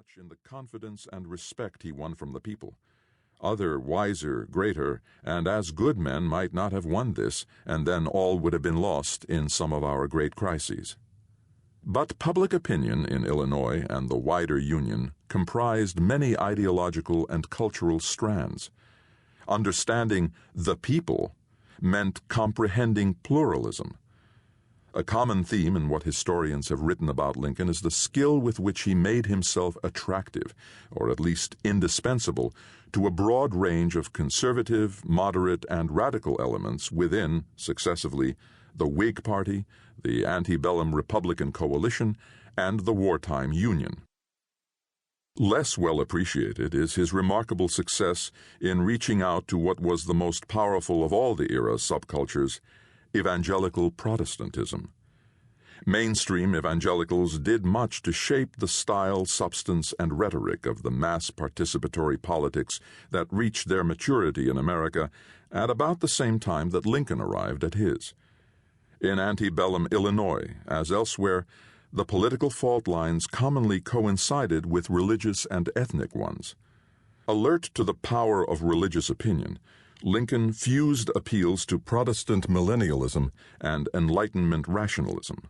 much in the confidence and respect he won from the people. Other wiser, greater, and as good men might not have won this, and then all would have been lost in some of our great crises. But public opinion in Illinois and the wider Union comprised many ideological and cultural strands. Understanding the people meant comprehending pluralism. A common theme in what historians have written about Lincoln is the skill with which he made himself attractive, or at least indispensable, to a broad range of conservative, moderate, and radical elements within, successively, the Whig Party, the antebellum Republican coalition, and the wartime Union. Less well appreciated is his remarkable success in reaching out to what was the most powerful of all the era's subcultures, evangelical Protestantism. Mainstream evangelicals did much to shape the style, substance, and rhetoric of the mass participatory politics that reached their maturity in America at about the same time that Lincoln arrived at his. In antebellum Illinois, as elsewhere, the political fault lines commonly coincided with religious and ethnic ones. Alert to the power of religious opinion, Lincoln fused appeals to Protestant millennialism and Enlightenment rationalism.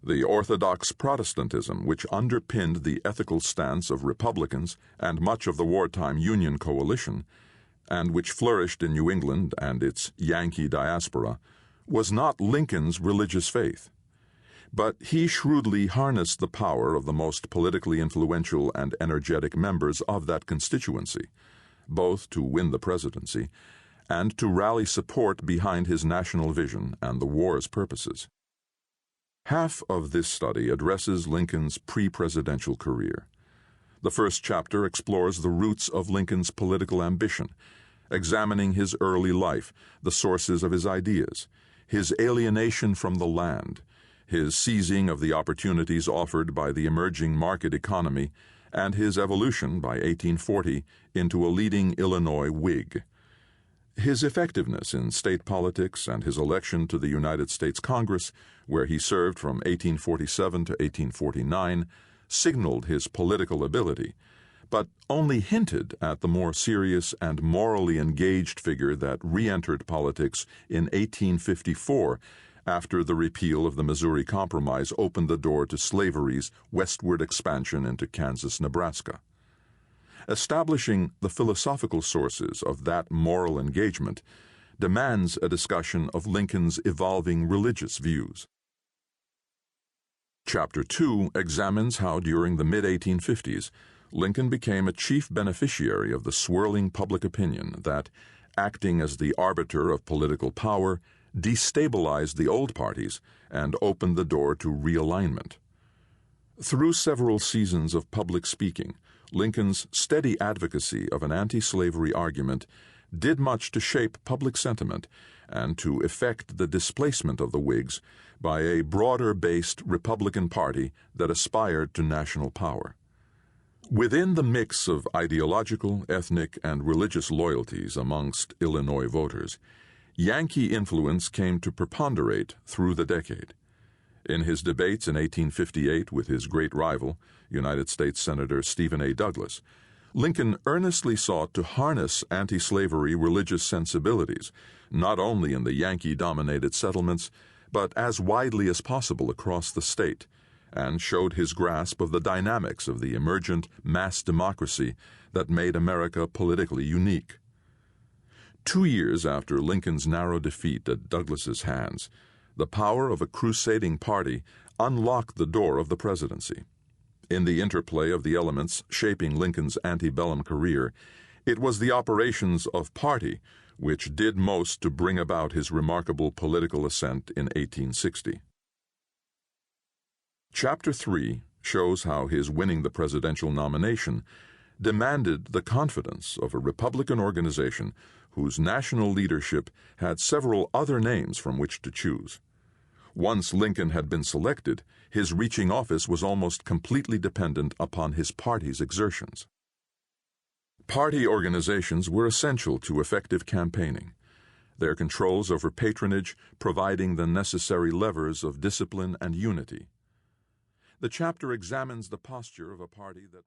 The orthodox Protestantism, which underpinned the ethical stance of Republicans and much of the wartime Union coalition, and which flourished in New England and its Yankee diaspora, was not Lincoln's religious faith. But he shrewdly harnessed the power of the most politically influential and energetic members of that constituency, both to win the presidency and to rally support behind his national vision and the war's purposes. Half of this study addresses Lincoln's pre-presidential career. The first chapter explores the roots of Lincoln's political ambition, examining his early life, the sources of his ideas, his alienation from the land, his seizing of the opportunities offered by the emerging market economy, and his evolution by 1840 into a leading Illinois Whig. His effectiveness in state politics and his election to the United States Congress, where he served from 1847 to 1849, signaled his political ability, but only hinted at the more serious and morally engaged figure that re-entered politics in 1854 after the repeal of the Missouri Compromise opened the door to slavery's westward expansion into Kansas, Nebraska. Establishing the philosophical sources of that moral engagement demands a discussion of Lincoln's evolving religious views. Chapter 2 examines how during the mid-1850s Lincoln became a chief beneficiary of the swirling public opinion that, acting as the arbiter of political power, destabilized the old parties and opened the door to realignment. Through several seasons of public speaking, Lincoln's steady advocacy of an anti-slavery argument did much to shape public sentiment and to effect the displacement of the Whigs by a broader-based Republican Party that aspired to national power. Within the mix of ideological, ethnic, and religious loyalties amongst Illinois voters, Yankee influence came to preponderate through the decade. In his debates in 1858 with his great rival, United States Senator Stephen A. Douglas, Lincoln earnestly sought to harness anti-slavery religious sensibilities, not only in the Yankee-dominated settlements, but as widely as possible across the state, and showed his grasp of the dynamics of the emergent mass democracy that made America politically unique. 2 years after Lincoln's narrow defeat at Douglas's hands, the power of a crusading party unlocked the door of the presidency. In the interplay of the elements shaping Lincoln's antebellum career, it was the operations of party which did most to bring about his remarkable political ascent in 1860. Chapter 3 shows how his winning the presidential nomination demanded the confidence of a Republican organization whose national leadership had several other names from which to choose. Once Lincoln had been selected, his reaching office was almost completely dependent upon his party's exertions. Party organizations were essential to effective campaigning, their controls over patronage providing the necessary levers of discipline and unity. The chapter examines the posture of a party that